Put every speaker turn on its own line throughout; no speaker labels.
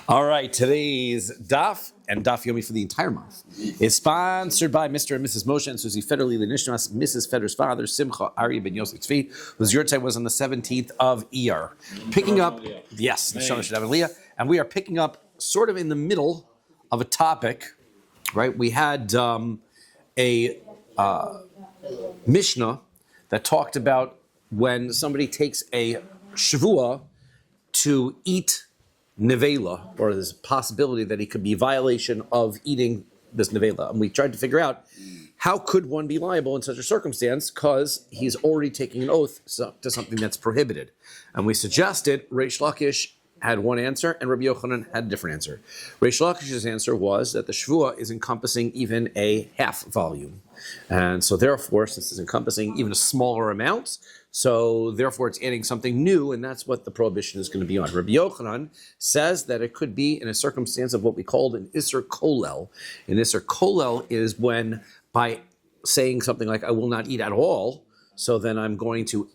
All right, today's Daf and Daf Yomi for the entire month is sponsored by Mr. and Mrs. Moshe and Susie Federle, the Nishmas, Mrs. Feder's father, Simcha Ari Ben Yosef Tzvi, whose yurtzeit was on the 17th of Iyar. Picking up, yes, and we are picking up sort of in the middle of a topic, right? We had a Mishnah that talked about when somebody takes a Shevuos to eat nevela, or there's a possibility that it could be a violation of eating this nevela. And we tried to figure out how could one be liable in such a circumstance because he's already taking an oath to something that's prohibited. And we suggested Reish Lakish had one answer and Rabbi Yochanan had a different answer. Reish Lakish's answer was that the Shevuos is encompassing even a half volume. And so therefore, since it's encompassing even a smaller amount, so therefore it's adding something new, and that's what the prohibition is going to be on. Rabbi Yochanan says that it could be in a circumstance of what we called an Isser Kolel. An Isser Kolel is when, by saying something like, I will not eat at all, so then I'm going to,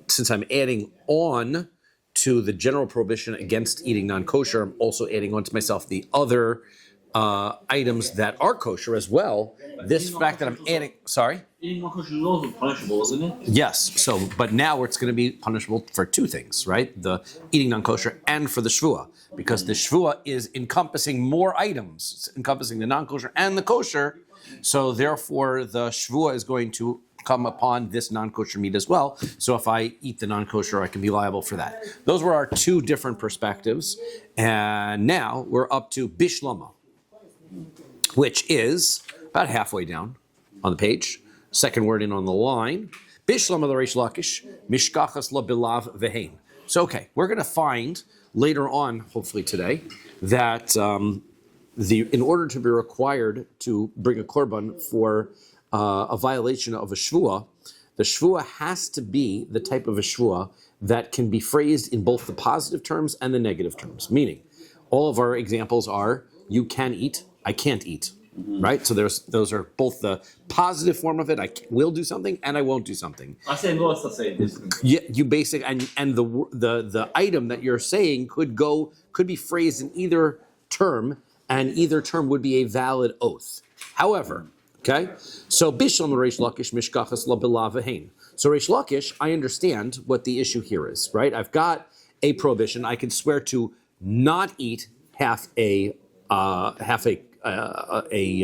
since I'm adding on to the general prohibition against eating non-kosher, I'm also adding on to myself the other items that are kosher as well. This fact that I'm adding, sorry?
Eating non-kosher is also punishable, isn't it?
Yes, but now it's going to be punishable for two things, right? The eating non-kosher and for the Shevuos, because the Shevuos is encompassing more items. It's encompassing the non-kosher and the kosher, so therefore the Shevuos is going to come upon this non-kosher meat as well. So if I eat the non-kosher, I can be liable for that. Those were our two different perspectives, and now we're up to Bishlama, which is about halfway down on the page. Second word in on the line. Bishlama the Reish Lakish, Mishkachas la bilav vehein. So, okay, we're going to find later on, hopefully today, that in order to be required to bring a korban for a violation of a Shevuos, the Shevuos has to be the type of a Shevuos that can be phrased in both the positive terms and the negative terms. Meaning, all of our examples are, you can eat, I can't eat. Right, so those are both the positive form of it. I will do something and I won't do something.
I say most. I say this.
Yeah, you basic and the item that you're saying could be phrased in either term, and either term would be a valid oath. However, okay, so Bishlam Reish Lakish Mishkachas la bilav vehein. So Reish Lakish, I understand what the issue here is. Right, I've got a prohibition. I can swear to not eat half a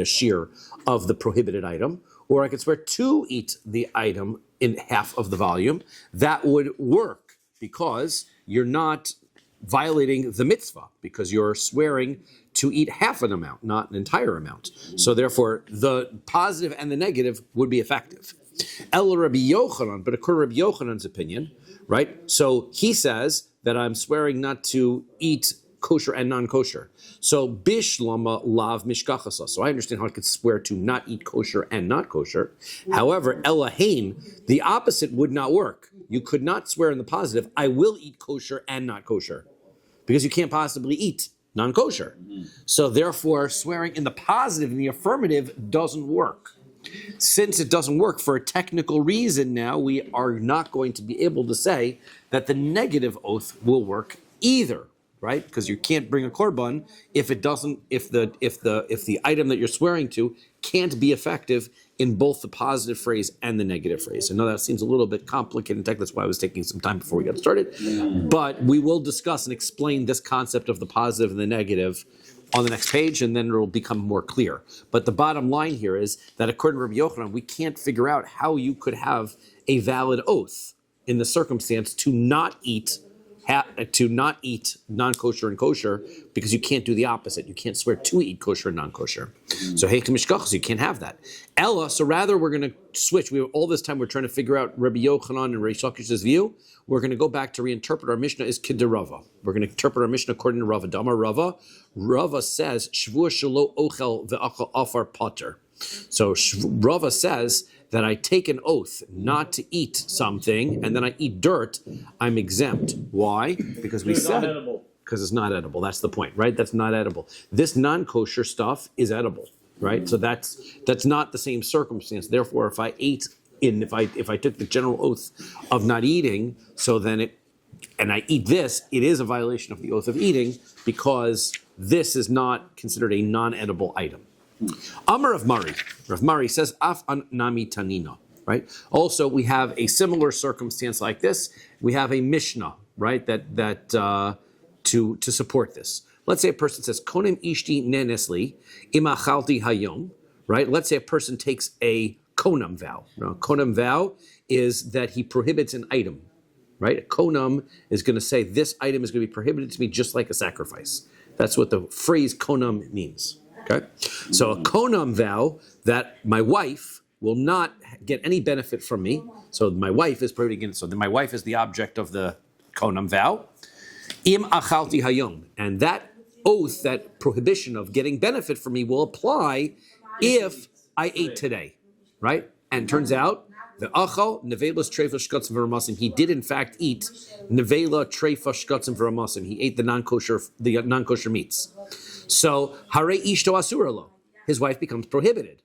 shear of the prohibited item, or I could swear to eat the item in half of the volume. That would work because you're not violating the mitzvah, because you're swearing to eat half an amount, not an entire amount. So therefore, the positive and the negative would be effective. El Rabbi Yochanan, but according to Rabbi Yochanan's opinion, right? So he says that I'm swearing not to eat kosher and non-kosher. So bishlama lav mishkachasa. So I understand how I could swear to not eat kosher and not kosher. However, elahain, the opposite would not work. You could not swear in the positive, I will eat kosher and not kosher, because you can't possibly eat non-kosher. So therefore, swearing in the positive, in the affirmative, doesn't work. Since it doesn't work for a technical reason now, we are not going to be able to say that the negative oath will work either. Right, because you can't bring a korban if the item that you're swearing to can't be effective in both the positive phrase and the negative phrase. I know that seems a little bit complicated in tech. That's why I was taking some time before we got started. But we will discuss and explain this concept of the positive and the negative on the next page, and then it will become more clear. But the bottom line here is that according to Rabbi Yochanan, we can't figure out how you could have a valid oath in the circumstance to not eat non-kosher and kosher, because you can't do the opposite. You can't swear to eat kosher and non-kosher. So hey, you can't have that. Ella, so rather we're going to switch. All this time we're trying to figure out Rabbi Yochanan and Reish Lakish's view. We're going to go back to reinterpret our Mishnah as Kiderava. We're going to interpret our Mishnah according to Rava. Damar Rava. Rava says, Shevuos shelo ochel ve'achal afar pater. So Rava says that I take an oath not to eat something, and then I eat dirt, I'm exempt. Why? Because we said, because it's not edible. That's the point, right? That's not edible. This non-kosher stuff is edible, right? So that's not the same circumstance. Therefore, if I took the general oath of not eating, so then and I eat this, it is a violation of the oath of eating, because this is not considered a non-edible item. Amar Rav Mari. Rav Mari says, Af an nami tanina, right? Also, we have a similar circumstance like this. We have a Mishnah, right, that to support this. Let's say a person says, Konim ishti nenesli imachalti hayom, right? Let's say a person takes a konam vow. Now, konam vow is that he prohibits an item, right? A konam is going to say, this item is going to be prohibited to me just like a sacrifice. That's what the phrase konam means, okay? So a konam vow that my wife will not get any benefit from me. So my wife is prohibiting it. So then my wife is the object of the konam vow. Im achalti hayom. And that oath, that prohibition of getting benefit from me will apply if I ate today, right? And turns out the achal nevelas treifa shkatzim v'ramasim. He did in fact eat nevela treifa shkatzim v'ramasim. He ate the non-kosher meats. So hare ishto asuralo. His wife becomes prohibited.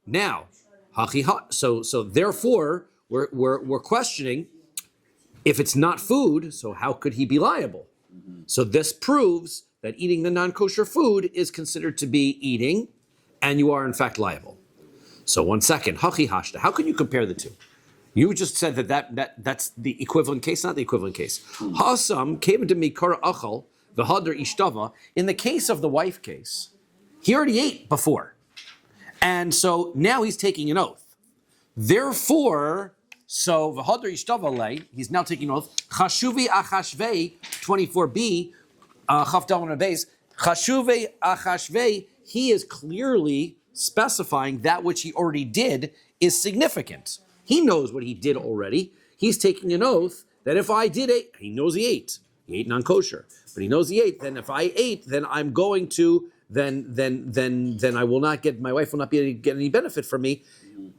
Now, so therefore we're questioning if it's not food. So how could he be liable? So this proves that eating the non-kosher food is considered to be eating, and you are in fact liable. So 1 second, hachi hashta. How can you compare the two? You just said that's the equivalent case, not the equivalent case. Hasam came to mikara achal v'hadar ishtava. In the case of the wife case, he already ate before, and so now he's taking an oath. Therefore, so v'hadar ishtava lei, he's now taking an oath. Chashuvi achashvei 24b chafdal on a base. Chashuvi achashvei. He is clearly specifying that which he already did is significant. He knows what he did already. He's taking an oath that if I did it, he knows he ate. He ate non-kosher, but he knows he ate. Then if I ate, then I'm going to, then I will not get, my wife will not be able to get any benefit from me.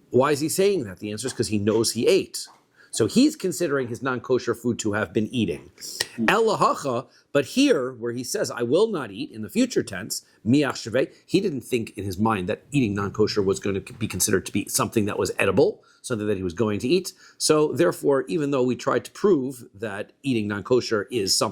Why is he saying that? The answer is because he knows he ate. So he's considering his non-kosher food to have been eating. Elahacha, but here, where he says, I will not eat, in the future tense, miach sheveh, he didn't think in his mind that eating non-kosher was going to be considered to be something that was edible, something that he was going to eat. So therefore, even though we tried to prove that eating non-kosher is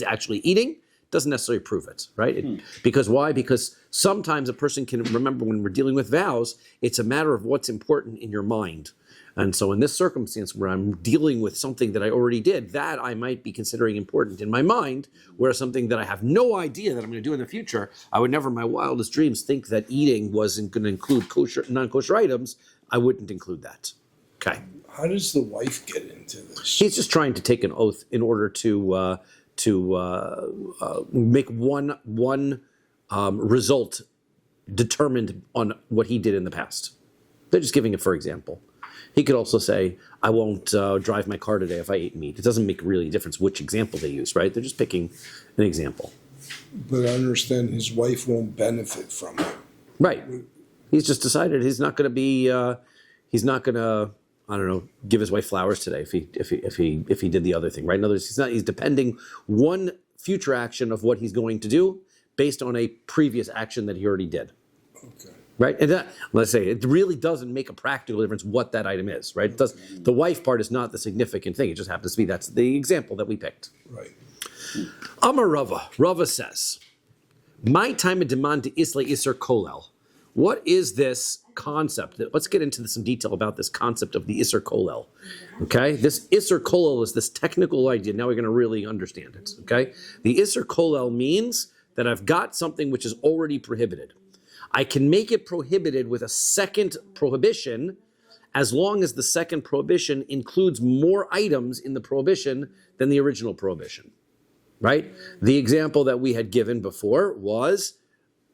actually eating, doesn't necessarily prove it, right? Because why? Because sometimes a person can remember when we're dealing with vows, it's a matter of what's important in your mind. And so in this circumstance where I'm dealing with something that I already did, that I might be considering important in my mind, whereas something that I have no idea that I'm going to do in the future, I would never in my wildest dreams think that eating wasn't going to include non-kosher items. I wouldn't include that. Okay.
How does the wife get into this?
She's just trying to take an oath in order to make one result determined on what he did in the past. They're just giving it for example. He could also say, I won't drive my car today if I eat meat. It doesn't make really a difference which example they use, right? They're just picking an example.
But I understand his wife won't benefit from it.
Right. He's just decided he's not going to be, he's not going to, I don't know, give his wife flowers today if he did the other thing, right? In other words, he's depending one future action of what he's going to do based on a previous action that he already did.
Okay.
Right, and that, let's say it really doesn't make a practical difference what that item is, right? It does. The wife part is not the significant thing. It just happens to be that's the example that we picked.
Right.
Amar Rava. Rava says, "My time of demand to isle iser kolel." What is this concept? Let's get into some detail about this concept of the iser kolel. Okay, this iser kolel is this technical idea. Now we're going to really understand it. Okay, the iser kolel means that I've got something which is already prohibited. I can make it prohibited with a second prohibition as long as the second prohibition includes more items in the prohibition than the original prohibition, right? The example that we had given before was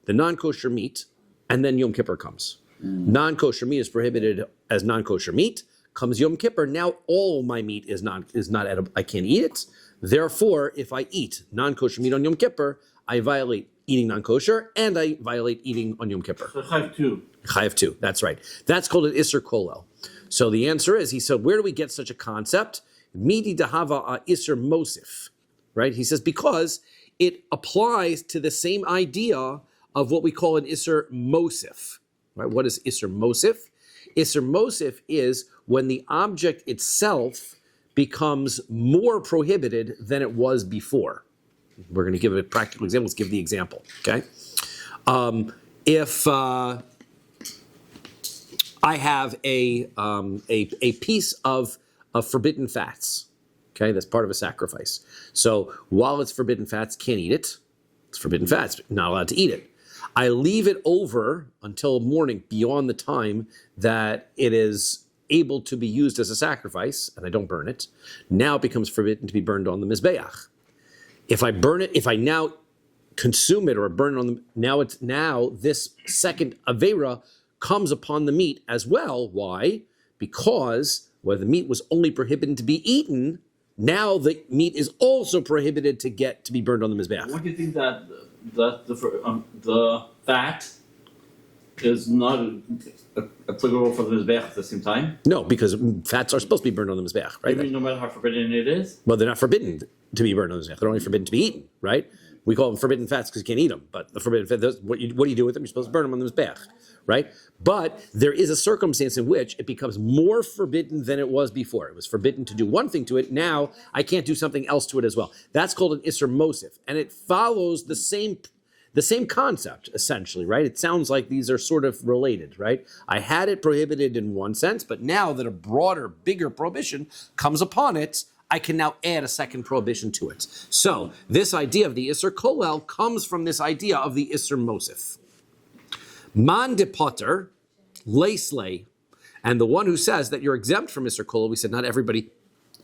the non-kosher meat, and then Yom Kippur comes. Non-kosher meat is prohibited as non-kosher meat. Comes Yom Kippur, now all my meat is not edible. I can't eat it. Therefore, if I eat non-kosher meat on Yom Kippur, I violate eating non-kosher, and I violate eating on Yom Kippur.
So Chayav 2.
Chayav 2, that's right. That's called an Isser Kolel. So the answer is, he said, where do we get such a concept? Midi dahava a Isser Mosif, right? He says, because it applies to the same idea of what we call an Isser Mosif, right? What is Isser Mosif? Isser Mosif is when the object itself becomes more prohibited than it was before. We're going to give a practical example. Let's give the example, okay? If I have a piece of forbidden fats, okay, that's part of a sacrifice. So while it's forbidden fats, can't eat it. It's forbidden fats, not allowed to eat it. I leave it over until morning beyond the time that it is able to be used as a sacrifice, and I don't burn it. Now it becomes forbidden to be burned on the Mizbeach. If I burn it, if I now consume it or burn it on the, now this second Avera comes upon the meat as well. Why? Because where the meat was only prohibited to be eaten, now the meat is also prohibited to be burned on the Mizbeach.
What do you think that the fat is not applicable for the Mizbeach at the same time?
No, because fats are supposed to be burned on the Mizbeach, right?
I mean, no matter how forbidden it is?
Well, they're not forbidden to be burned on the Mizbeach. They're only forbidden to be eaten, right? We call them forbidden fats because you can't eat them. But the forbidden fat, what do you do with them? You're supposed to burn them on the Mizbeach, right? But there is a circumstance in which it becomes more forbidden than it was before. It was forbidden to do one thing to it. Now I can't do something else to it as well. That's called an Isser Mosif. And it follows the same concept, essentially, right? It sounds like these are sort of related, right? I had it prohibited in one sense, but now that a broader, bigger prohibition comes upon it, I can now add a second prohibition to it. So this idea of the Isser Kolel comes from this idea of the Isser Mosif. Man de Potter, Leisley, and the one who says that you're exempt from Isser Kolel, we said not everybody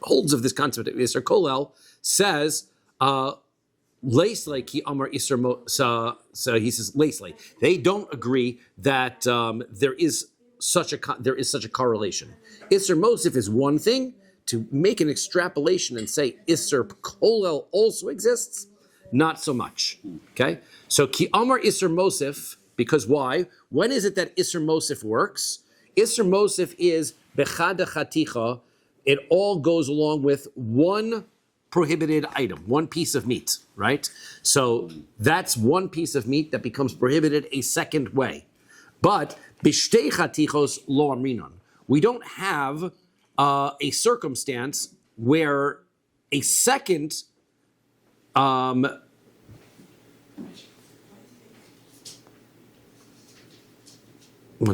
holds of this concept of Isser Kolel, says, Leisley ki amar Isser so he says Leisley. They don't agree that there is such a correlation. Isser Mosif is one thing. To make an extrapolation and say Isser Kolel also exists, not so much. Okay, so ki amar Isser Mosif, because why? When is it that Isser Mosif works? Isser Mosif is bechada chaticha. It all goes along with one prohibited item, one piece of meat, right? So that's one piece of meat that becomes prohibited a second way. But bishtei chatichos lo amrinon. We don't have a circumstance where a second one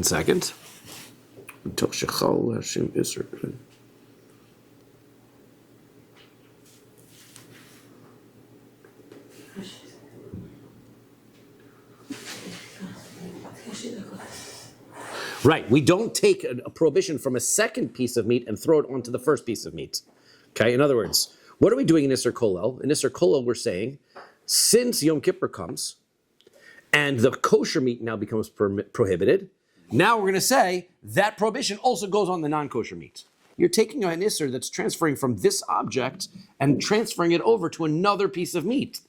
second. Right, we don't take a prohibition from a second piece of meat and throw it onto the first piece of meat. Okay, in other words, what are we doing in Isser Kolel? In Isser Kolel, we're saying, since Yom Kippur comes, and the kosher meat now becomes prohibited, now we're going to say that prohibition also goes on the non-kosher meat. You're taking an Isser that's transferring from this object and transferring it over to another piece of meat,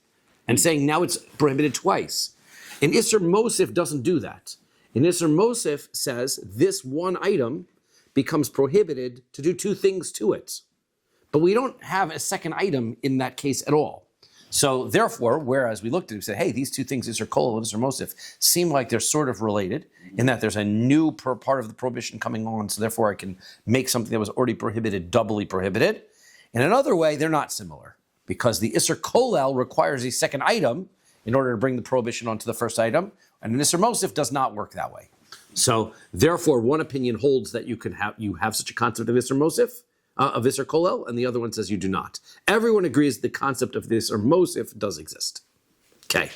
and saying now it's prohibited twice. And Isser Mosif doesn't do that. And Isser Mosif says this one item becomes prohibited to do two things to it. But we don't have a second item in that case at all. So therefore, whereas we looked at it and said, hey, these two things, Isser Kolel and Isser Mosif, seem like they're sort of related in that there's a new part of the prohibition coming on, so therefore I can make something that was already prohibited doubly prohibited. In another way, they're not similar because the Isser Kolel requires a second item in order to bring the prohibition onto the first item, and an Isser Mosif does not work that way. So therefore, one opinion holds that you have such a concept of Isser Mosif, of Isser Kolel, and the other one says you do not. Everyone agrees the concept of the Isser Mosif does exist. Okay.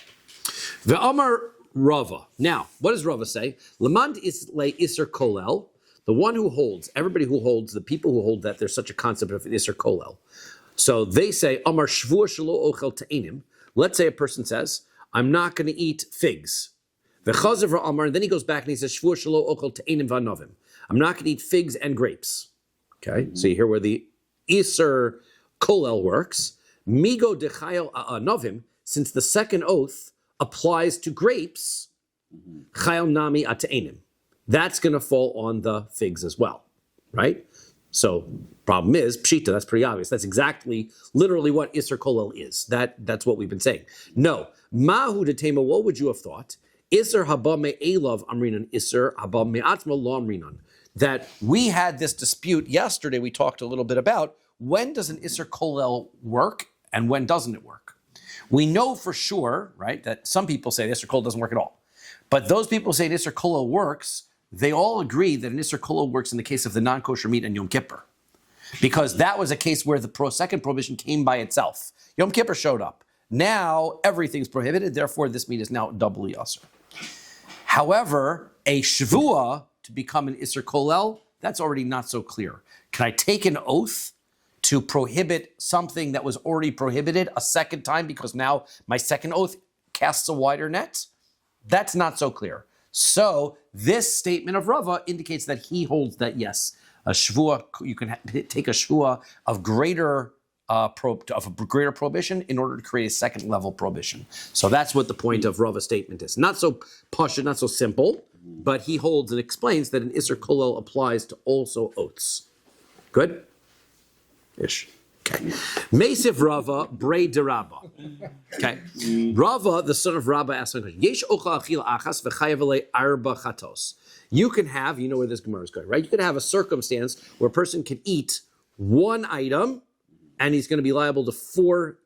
Ve'amar Rava. Now, what does Rava say? Lamand islay Isser Kolel, the one who holds, everybody who holds, the people who hold that there's such a concept of Isser Kolel. So they say, Amar Shevuos shelo ochel ta'enim. Let's say a person says, I'm not going to eat figs. V'chazav ra'amar, and then he goes back and he says, Shevuos shelo ochel ta'enim v'anovim. I'm not going to eat figs and grapes. Okay, so you hear where the Isser Kolel works. Migo dechayel anovim, since the second oath applies to grapes, chayel nami ata'enim. That's going to fall on the figs as well, right? So problem is, pshita, that's pretty obvious. That's exactly, literally what Isser Kolel is. That's what we've been saying. No, mahu detema, what would you have thought? Isser haba me'elav amrinan, Isser haba me'atzma lo amrinan. That we had this dispute yesterday, we talked a little bit about, when does an Isser Kolel work and when doesn't it work? We know for sure, right, that some people say Isser Kol doesn't work at all. But those people say Isser Kol works, they all agree that an Isser Kol works in the case of the non-kosher meat and Yom Kippur. Because that was a case where the second prohibition came by itself. Yom Kippur showed up. Now everything's prohibited, therefore this meat is now doubly Asr. However, a Shevuah to become an Isser Kolel, that's already not so clear. Can I take an oath to prohibit something that was already prohibited a second time because now my second oath casts a wider net? That's not so clear. So this statement of Rava indicates that he holds that yes, a Shevuah, you can take a Shevuah of greater greater prohibition in order to create a second level prohibition. So that's what the point of Rava's statement is. Not so posh, not so simple, but he holds and explains that an Isser Kolel applies to also oaths. Good? Ish. Okay. Meisiv Rava, Brei de Rabba. Okay. Rava, the son of Rabbi, asked a question. Yesh ocha achil achas v'chayav alei arba chatos. You can have, you know where this Gemara is going, right? You can have a circumstance where a person can eat one item and he's going to be liable to four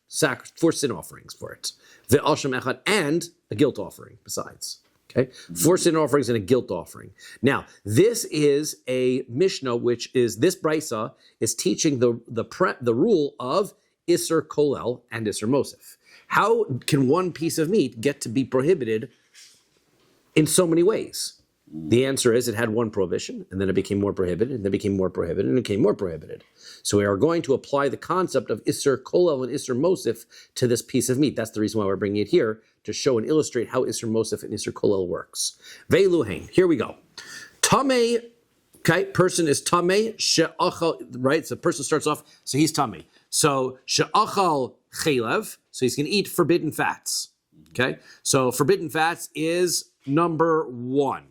sin offerings for it. The Asham Echad and a guilt offering besides. Okay? 4 sin offerings and a guilt offering. Now, this is a Mishnah, which is, this Brisa is teaching the rule of Isser Kolel and Isser Mosif. How can one piece of meat get to be prohibited in so many ways? The answer is it had one prohibition, and then it became more prohibited, and then it became more prohibited, and it became more prohibited. So we are going to apply the concept of Isser Kolel and Isser Mosif to this piece of meat. That's the reason why we're bringing it here, to show and illustrate how Isser Mosif and Isser Kolel works. Veiluhain, here we go. Tameh, okay, person is Tameh, she'achal, right? So the person starts off, so he's Tameh. So she'achal chelev, so he's going to eat forbidden fats. Okay, so forbidden fats is number 1.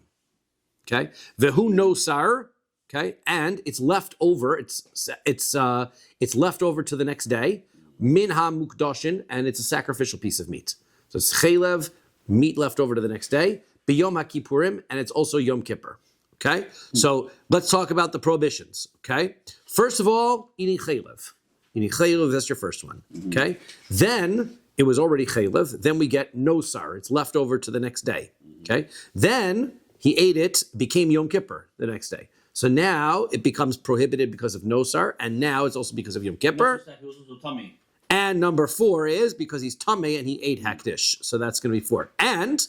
Okay, vehu nosar. Okay, and it's left over. It's left over to the next day. Min ha mukdashin, and it's a sacrificial piece of meat. So it's chelev, meat left over to the next day. B'yom haKippurim, and it's also Yom Kippur. Okay, so let's talk about the prohibitions. Okay, first of all, eating chelev. Eating chelev, that's your first one. Okay, then it was already chelev. Then we get nosar. It's left over to the next day. Okay, then he ate it, became Yom Kippur the next day. So now it becomes prohibited because of nosar, and now it's also because of Yom Kippur. And number 4 is because he's tamei and he ate hektish. So that's going to be 4. And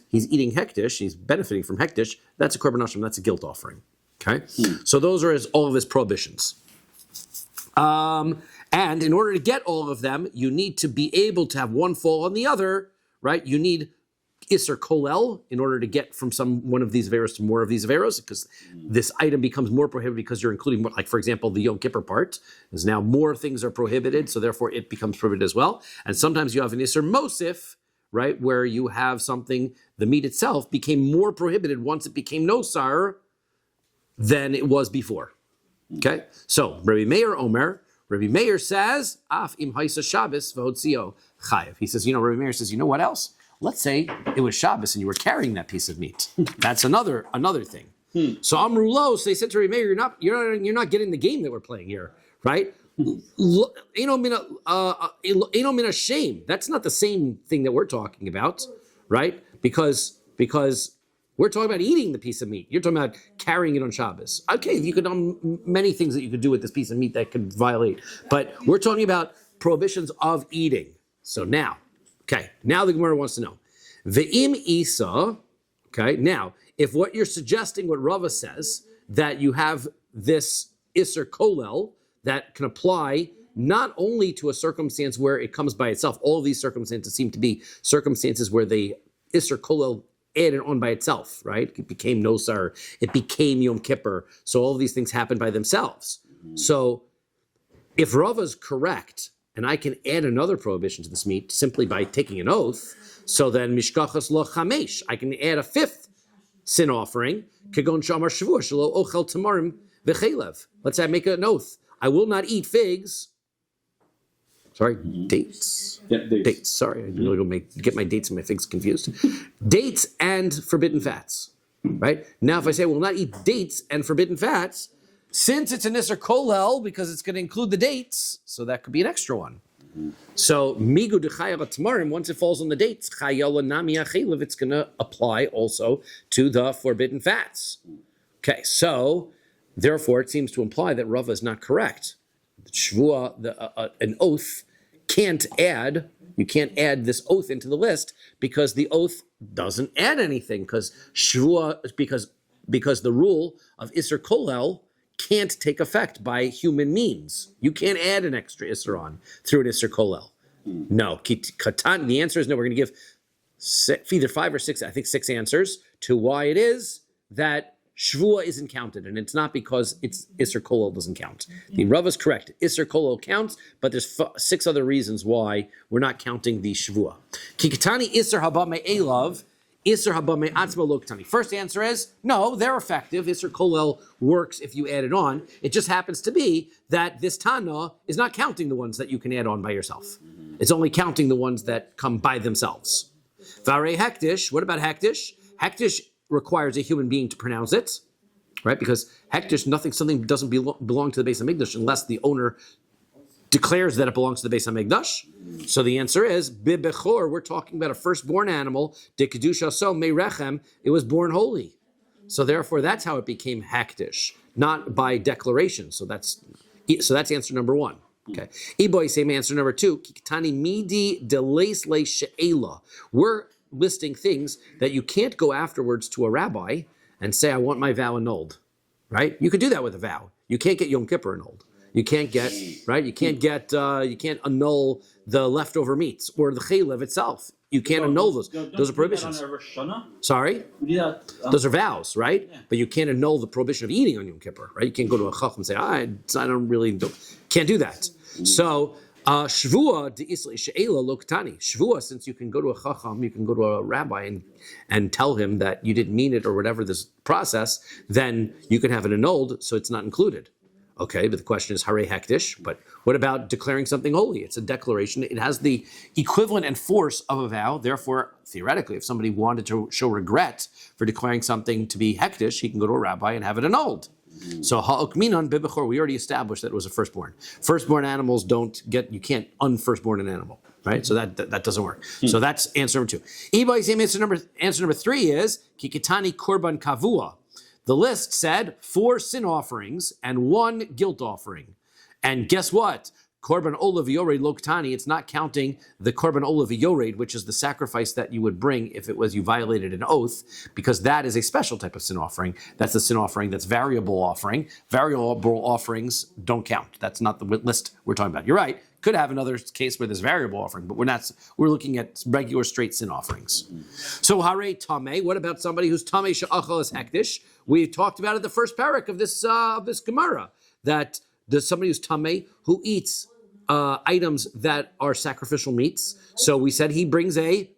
he's eating hektish, he's benefiting from hektish. That's a korban hashem, that's a guilt offering. Okay? So those are all of his prohibitions. And in order to get all of them, you need to be able to have one fall on the other, right? You need Isser Kolel in order to get from one of these averos to more of these averos, because this item becomes more prohibited because you're including more, like for example, the Yom Kippur part is now more things are prohibited, so therefore it becomes prohibited as well. And sometimes you have an Isser Mosif, right, where you have something, the meat itself became more prohibited once it became nosar than it was before. Okay, so Rabbi Meir says, Af im haisa Shabbos v'hotzio chayev. He says, Rabbi Meir says, you know what else? Let's say it was Shabbos and you were carrying that piece of meat. That's another thing. So Amrulo, so they said to Rabbi Meir, you're not getting the game that we're playing here, right? Eno mina shame. That's not the same thing that we're talking about, right? Because we're talking about eating the piece of meat. You're talking about carrying it on Shabbos. Okay, you could many things that you could do with this piece of meat that could violate, but we're talking about prohibitions of eating. So now the Gemara wants to know. Ve'im isa, okay, now, if what you're suggesting, what Rava says, that you have this Isser Kolel that can apply not only to a circumstance where it comes by itself, all of these circumstances seem to be circumstances where the Isser Kolel added on by itself, right? It became nosar, it became Yom Kippur, so all of these things happen by themselves. So if Rava's correct, and I can add another prohibition to this meat simply by taking an oath, so then mishkachas lo chamesh, I can add a 5th sin offering, kagon shamar Shevuos shelo ochel tamarim v'chelev. Let's say I make an oath. I will not eat figs. Sorry, dates.
Yeah,
dates. Sorry, I really get my dates and my figs confused. Dates and forbidden fats, right? Now if I say I will not eat dates and forbidden fats, since it's an Isser Kolel, because it's going to include the dates, so that could be an extra one. So migu dechaya tamarim, once it falls on the dates, chayala nami achelev, it's going to apply also to the forbidden fats. Okay, so therefore it seems to imply that Rava is not correct. Shvua, an oath, you can't add this oath into the list because the oath doesn't add anything, because Shvua, because the rule of Isser Kolel can't take effect by human means. You can't add an extra Isser on through an Isser Kolel. No, the answer is no. We're going to give either 5 or 6, I think 6 answers to why it is that Shvua isn't counted, and it's not because it's Isser Kolel doesn't count. The Rav is correct. Isser Kolel counts, but there's 6 other reasons why we're not counting the Shvua. Kikatani Isser Haba Me'elav, Isser Haba Me'atzma Loktani. First answer is, no, they're effective. Isser Kolel works if you add it on. It just happens to be that this Tana is not counting the ones that you can add on by yourself. It's only counting the ones that come by themselves. Vare Hektish, what about Hektish? Hektish requires a human being to pronounce it, right? Because hektish, something doesn't belong to the Beis Hamikdash unless the owner declares that it belongs to the Beis Hamikdash. So the answer is bibechor. We're talking about a firstborn animal. De kedusha so meirechem. It was born holy, so therefore that's how it became hektish, not by declaration. So that's answer number 1. Okay. Iboy, same answer number 2. Kikitani midi deleis le she'ela. We're listing things that you can't go afterwards to a rabbi and say, I want my vow annulled, right? You could do that with a vow. You can't get Yom Kippur annulled. You can't get, right? You can't annul the leftover meats or the chaylev itself. You can't annul those. Those are prohibitions. Sorry? Those are vows, right? Yeah. But you can't annul the prohibition of eating on Yom Kippur, right? You can't go to a chacham and say, can't do that. So, Shvua de Isla She'ela Loktani. Shvua, since you can go to a chacham, you can go to a rabbi and tell him that you didn't mean it or whatever this process, then you can have it annulled, so it's not included. Okay, but the question is Hare Hektish. But what about declaring something holy? It's a declaration. It has the equivalent and force of a vow. Therefore, theoretically, if somebody wanted to show regret for declaring something to be Hektish, he can go to a rabbi and have it annulled. So ha'okminon bibechor, we already established that it was a firstborn. Firstborn animals you can't unfirstborn an animal, right? So that doesn't work. So that's answer number 2. Answer number 3 is kikitani korban kavua. The list said 4 sin offerings and 1 guilt offering. And guess what? Korban olav yored loktani, it's not counting the korban olav yored, which is the sacrifice that you would bring if it was you violated an oath, because that is a special type of sin offering. That's the sin offering that's variable offering. Variable offerings don't count. That's not the list we're talking about. You're right. Could have another case where there's variable offering, but we're looking at regular straight sin offerings. So hare tameh, what about somebody who's tameh she'achal is hektish? We talked about it the first parak of this Gemara, that there's somebody who's tameh who eats items that are sacrificial meats. So we said he brings a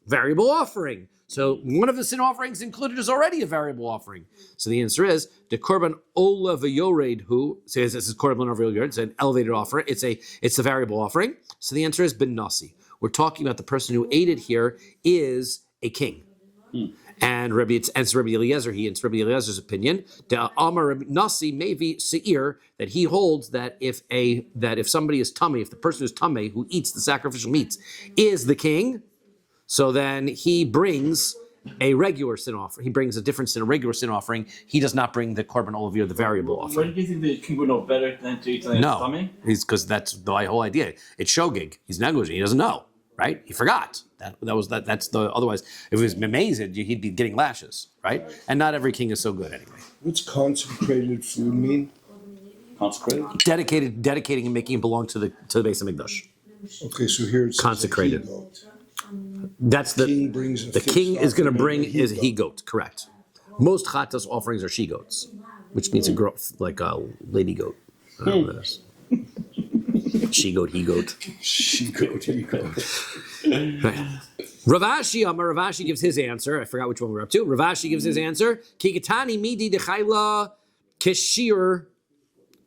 variable offering. So one of the sin offerings included is already a variable offering. So the answer is the korban ola v'yored who says this is korban ola v'yored. It's an elevated offering. It's a variable offering. So the answer is ben nasi. We're talking about the person who ate it here is a king. And Rabbi Eliezer, it's Rabbi Eliezer's opinion, the Amar Nasi Mevi Seir, that he holds that if somebody is tummy, if the person who's tummy who eats the sacrificial meats is the king, so then he brings a regular sin offering. He brings a regular sin offering. He does not bring the korban olavir, the variable offering.
Why do you think the king would know better than to eat on his tummy?
Because that's the whole idea. It's shogig. He's negligent. He doesn't know. Right? He forgot. That's the otherwise if it was memazed, he'd be getting lashes, right? And not every king is so good anyway.
What's consecrated food mean?
Consecrated?
Dedicating and making it belong to the Beis Hamikdash.
Okay, so here it's
consecrated. That's the king is going to bring is a he goat, correct. Most chatas offerings are she goats, which means a girl, like a lady goat. I don't know what that is. She goat, he goat.
She goat, he goat.
Right. Ravashi gives his answer. I forgot which one we're up to. Ravashi gives his answer. Kikatani midi dechayla keshir.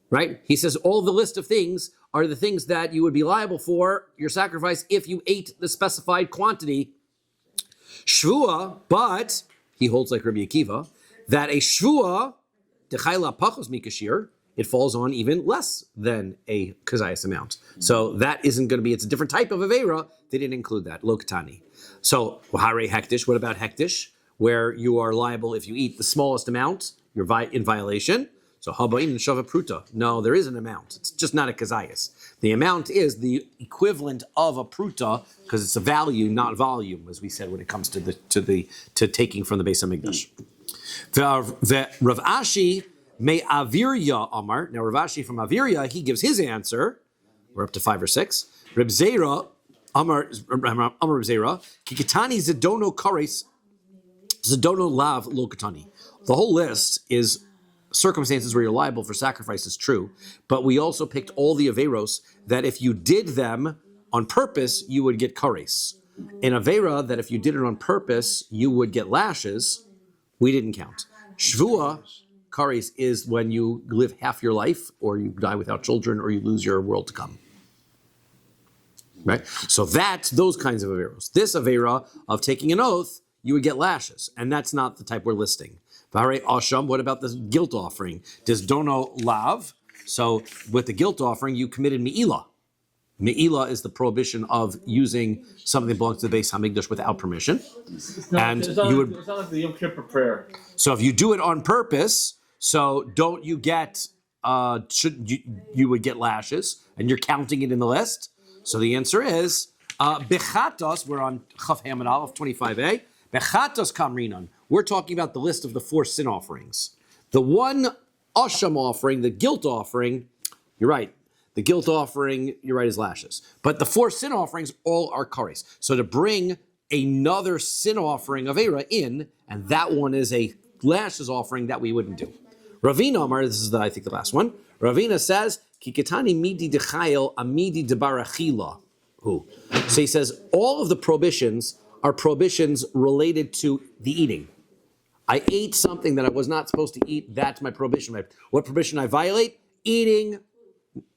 Right? He says all the list of things are the things that you would be liable for your sacrifice if you ate the specified quantity. Shvua, but he holds like Rabbi Akiva that a shvua dechayla pachos mikashir. it falls on even less than a kazayas amount. So that isn't going to be, it's a different type of avera. They didn't include that, lo katani. So, hare hektish, what about hektish? Where you are liable if you eat the smallest amount, you're in violation. So, habain and shava pruta. No, there is an amount. It's just not a kazayas. The amount is the equivalent of a pruta because it's a value, not volume, as we said when it comes to taking from the Beis Hamikdash. The Rav Ashi may Avirya Amar. Now Rav Ashi from Avirya, he gives his answer. We're up to 5 or 6. Reb Zera Amar Reb Zera Kikitani Zedono Kares Zedono Lav Lokatani. The whole list is circumstances where you're liable for sacrifice is true, but we also picked all the averos that if you did them on purpose, you would get kares. In avera, that if you did it on purpose, you would get lashes, we didn't count. Shvua, kares, is when you live half your life, or you die without children, or you lose your world to come. Right? So that's those kinds of averos. This avera of taking an oath, you would get lashes, and that's not the type we're listing. Vare Asham, what about the guilt offering? Does dono lav? So with the guilt offering, you committed me'ilah. Me'ilah is the prohibition of using something that belongs to the Beis Hamikdash without permission.
It's not like the Yom Kippur prayer.
So if you do it on purpose, so don't you get, you would get lashes, and you're counting it in the list. So the answer is, Bechatos, we're on Chaf Hamad Aleph 25a, Bechatos Kamrinan. We're talking about the list of the 4 sin offerings. The one Asham offering, the guilt offering, you're right. The guilt offering, you're right, is lashes. But the 4 sin offerings all are kares. So to bring another sin offering of Era in, and that one is a lashes offering, that we wouldn't do. Ravina Amar, this is I think the last one. Ravina says, Kikitani midi dechayel amidi debarachila. Who? So he says all of the prohibitions are prohibitions related to the eating. I ate something that I was not supposed to eat. That's my prohibition. What prohibition I violate? Eating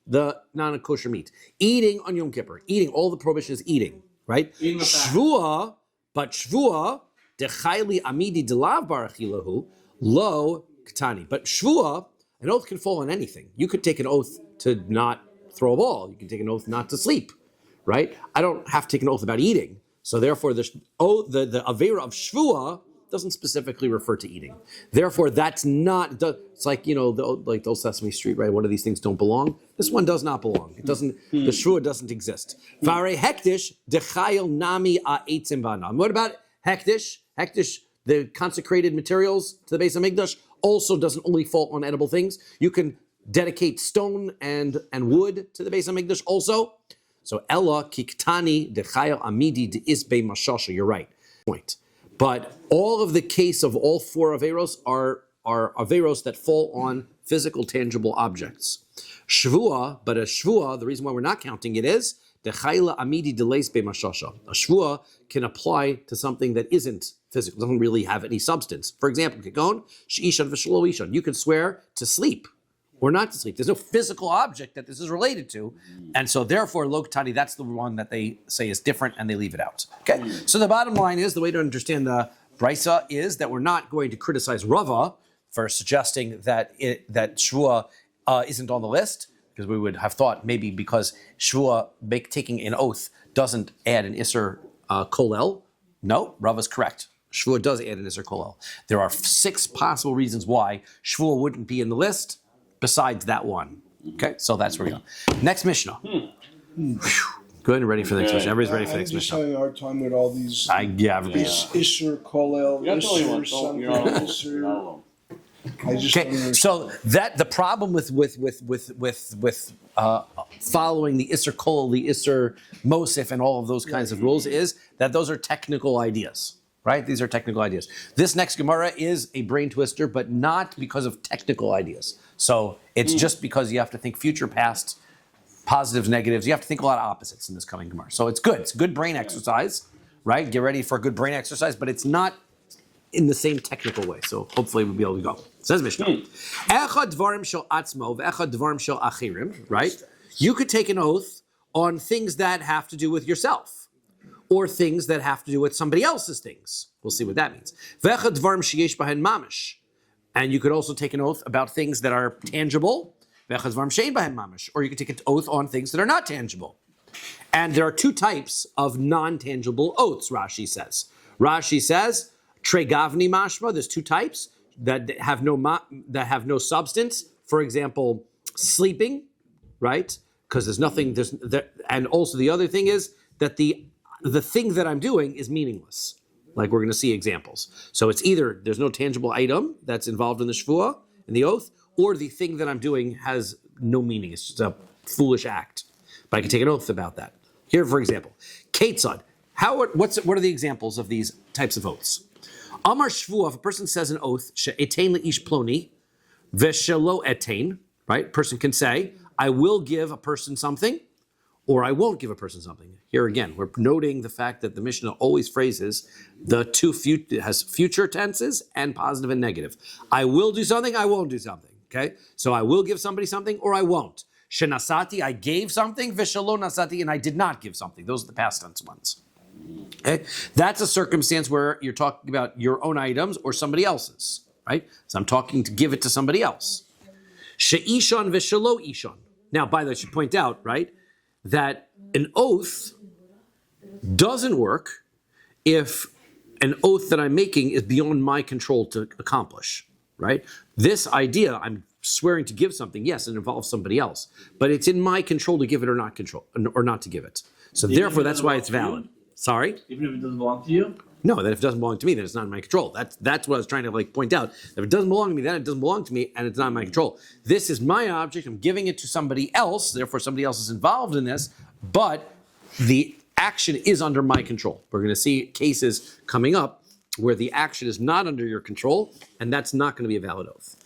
the non-kosher meat. Eating on Yom Kippur. Eating, all the prohibitions eating, right? Shvua, but Shvua, dechayli amidi delav barachilahu, lo katani. But Shvua, an oath can fall on anything. You could take an oath to not throw a ball. You can take an oath not to sleep, right? I don't have to take an oath about eating. So therefore, the avera of Shvua doesn't specifically refer to eating. Therefore, that's not, it's like, like the old Sesame Street, right? One of these things don't belong. This one does not belong. It doesn't, the Shvua doesn't exist. Vare hektish, dechayel nami ha'etzim v'anam. What about hektish? Hektish, the consecrated materials to the Beis Hamikdash, also doesn't only fall on edible things. You can dedicate stone and wood to the Beis Hamikdash also. So Ella kiktani dechayel amidi deisbe mashasha. You're right. Point. But all of the case of all 4 averos are averos that fall on physical, tangible objects. Shvua, but a shvua, the reason why we're not counting it is dechayla amidi deleis be mashasha. A shvua can apply to something that isn't physical, doesn't really have any substance. For example, kikon sheishan v'shelo ishan. You can swear to sleep or not to sleep. There's no physical object that this is related to. And so therefore, Lokatani, that's the one that they say is different and they leave it out. Okay? So the bottom line is, the way to understand the Brisa is that we're not going to criticize Rava for suggesting that Shvua isn't on the list, because we would have thought maybe because Shvua, taking an oath, doesn't add an Isser Kolel. No, Rava's correct. Shvua does add an Isser Kolel. There are 6 possible reasons why Shvua wouldn't be in the list, besides that one. Okay, so that's where we go. Next Mishnah. Good and ready for the next Mishnah. Everybody's ready for the next Mishnah.
I'm just having a hard time with all these.
Everybody.
Isser, Kolel, Isser, something, Isser. I just don't understand.
So that the problem with following the Isser Kolel, the Isser Mosif, and all of those kinds of rules is that those are technical ideas. Right? These are technical ideas. This next Gemara is a brain twister, but not because of technical ideas. So it's just because you have to think future, past, positives, negatives. You have to think a lot of opposites in this coming Gemara. So it's good. It's a good brain exercise, right? Get ready for a good brain exercise, but it's not in the same technical way. So hopefully we'll be able to go. It says Mishnah. Echad dvarim shel atzmo ve'echad dvarim shel achirim, right? You could take an oath on things that have to do with yourself, or things that have to do with somebody else's things. We'll see what that means. And you could also take an oath about things that are tangible, Or you can take an oath on things that are not tangible. And there are two types of non-tangible oaths, Rashi says. Rashi says, Tregavni mashma, there's two types that have no substance. For example, sleeping, right? Because there's nothing, and also the other thing is that the thing that I'm doing is meaningless. Like we're going to see examples. So it's either there's no tangible item that's involved in the shvuah, in the oath, or the thing that I'm doing has no meaning. It's just a foolish act. But I can take an oath about that. Here, for example, Ketzad. What are the examples of these types of oaths? Amar shvuah, if a person says an oath, she'etain le'ish ploni, veshelo etain, right? Person can say, I will give a person something, or I won't give a person something. Here again, we're noting the fact that the Mishnah always phrases has future tenses and positive and negative. I will do something, I won't do something. Okay? So I will give somebody something, or I won't. Shenasati, I gave something, veshelo nasati, and I did not give something. Those are the past tense ones. Okay? That's a circumstance where you're talking about your own items or somebody else's, right? So I'm talking to give it to somebody else. She'ishon veshelo ishon. Now, by the way, I should point out, right, that an oath doesn't work if an oath that I'm making is beyond my control to accomplish, right? This idea, I'm swearing to give something, yes, it involves somebody else, but it's in my control to give it or not to give it. So therefore, that's why it's valid. Sorry?
Even if it doesn't belong to you?
No, that if it doesn't belong to me, then it's not in my control. That's what I was trying to point out. If it doesn't belong to me, then it doesn't belong to me, and it's not in my control. This is my object. I'm giving it to somebody else. Therefore, somebody else is involved in this, but the action is under my control. We're going to see cases coming up where the action is not under your control, and that's not going to be a valid oath.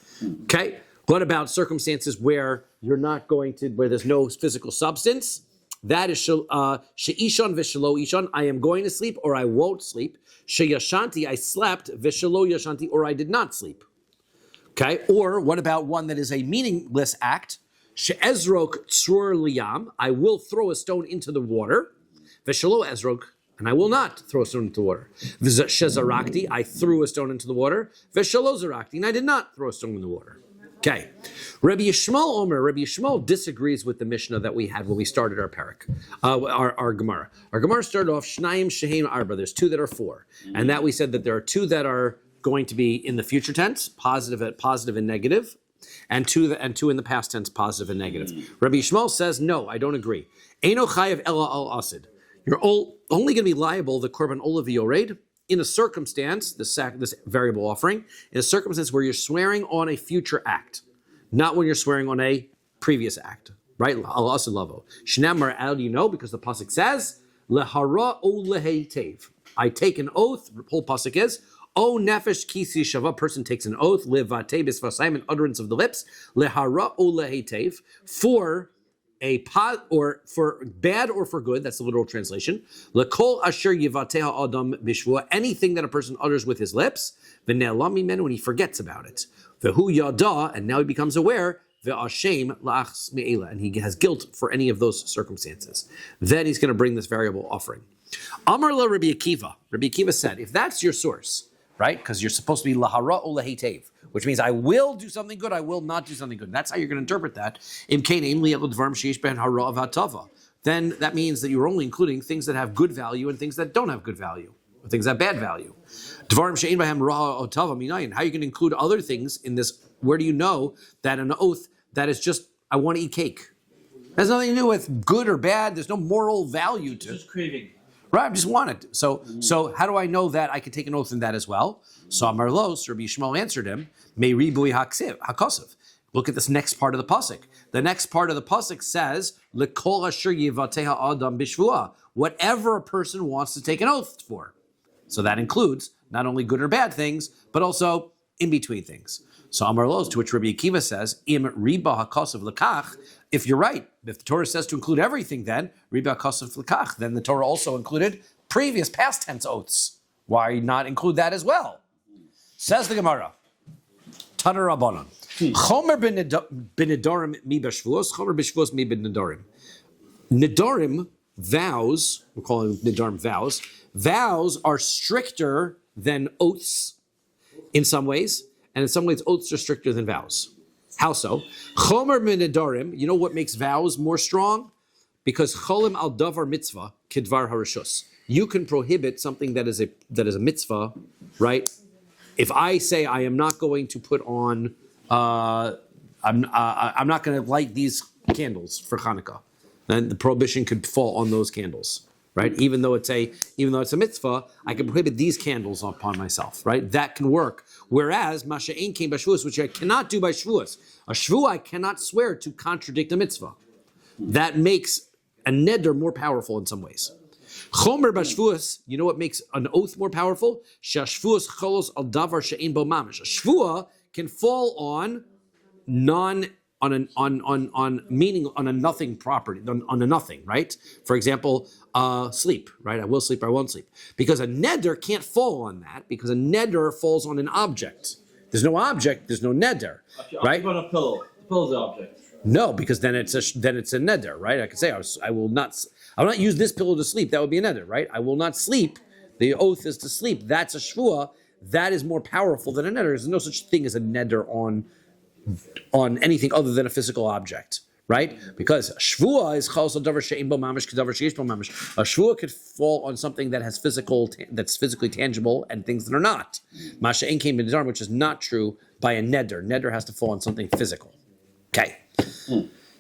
Okay? What about circumstances where where there's no physical substance? That is she'ishon v'shelo ishon. I am going to sleep or I won't sleep. Sheyashanti, I slept. V'shelo yashanti, or I did not sleep. Okay. Or what about one that is a meaningless act? She'ezrok tzur liyam. I will throw a stone into the water. V'shelo ezrok, and I will not throw a stone into the water. Shezarakti, I threw a stone into the water. V'shelo zarakti, and I did not throw a stone in the water. Okay, Rabbi Yishmael disagrees with the Mishnah that we had when we started our parak, our Gemara. Our Gemara started off Shnayim Shehem Arba. There's two that are four, and that we said that there are two that are going to be in the future tense, positive and negative, and two in the past tense, positive and negative. Rabbi Yishmael says no, I don't agree. Eino chayav ela al asid. You're only going to be liable the korban olav yored in a circumstance, this variable offering, in a circumstance where you're swearing on a future act, not when you're swearing on a previous act, right? Al asad lavo. Shnamar, how do you know? Because the pasuk says, lehara o leheitev. I take an oath, the whole pasuk is, o nefesh kisi shava, person takes an oath, levate bisvasayim, an utterance of the lips, lehara o leheitev, for for bad or for good, that's the literal translation. Lekol asher yivateha adam bishvua, anything that a person utters with his lips, v'ne'elam mimenu, when he forgets about it. V'hu yada, and now he becomes aware, v'ashem la'achs me'ela, and he has guilt for any of those circumstances. Then he's going to bring this variable offering. Amar la Rabbi Akiva. Rabbi Akiva said, if that's your source, right, because you're supposed to be lahara o lahetev, which means I will do something good, I will not do something good. And that's how you're going to interpret that. Then that means that you're only including things that have good value and things that don't have good value, or things that have bad value. How are you going to include other things in this? Where do you know that an oath that is just, I want to eat cake? It has nothing to do with good or bad. There's no moral value to it.
Just craving.
Right, I just want it. So how do I know that I can take an oath in that as well? So Amarlos, Rabbi Yishmael answered him, Mei ribui hakosiv. Look at this next part of the pasuk. The next part of the pasuk says, Lekol asher yivateha adam bishvua, whatever a person wants to take an oath for. So that includes not only good or bad things, but also in between things. So Amarlos, to which Rabbi Akiva says, Im riba hakosiv lekach. If you're right, if the Torah says to include everything, then riba hakosiv lekach, then the Torah also included previous past tense oaths. Why not include that as well? Says the Gemara, Tanar Rabbanon, Chomer b'nedarim mi b'shvuos, Chomer b'shvuos mi b'nedarim. Nedarim, vows, we're calling them nedarim vows. Vows are stricter than oaths in some ways, and in some ways oaths are stricter than vows. How so? Chomer min nedarim. You know what makes vows more strong? Because cholim al davar mitzvah kidvar harishus. You can prohibit something that is a mitzvah, right? If I say I am not going to put on, I'm not going to light these candles for Hanukkah, then the prohibition could fall on those candles, right? Even though it's a mitzvah, I can prohibit these candles upon myself, right? That can work. Whereas masha'ein came by Shevuos, which I cannot do by Shevuos. A Shevuah I cannot swear to contradict a mitzvah. That makes a neder more powerful in some ways. Chomer b'Shvuos, you know what makes an oath more powerful? Shashvuos cholos al davar she'ein bo mamish. A Shvuah can fall on meaning on a nothing property, on a nothing, right? For example, sleep, right? I will sleep, I won't sleep. Because a neder can't fall on that, because a neder falls on an object. There's no object, there's no neder, right?
On a pillow. The pillow's the object.
No, because then it's a neder, right? I could say I will not use this pillow to sleep. That would be a neder, right? I will not sleep. The oath is to sleep. That's a shvuah. That is more powerful than a neder. There's no such thing as a neder on anything other than a physical object, right? Because shvuah is chal davar she'ein bo mamish k'davar she'yesh bo mamish. A shvuah could fall on something that has that's physically tangible and things that are not. Masha'ein came in which is not true by a neder. Neder has to fall on something physical. Okay.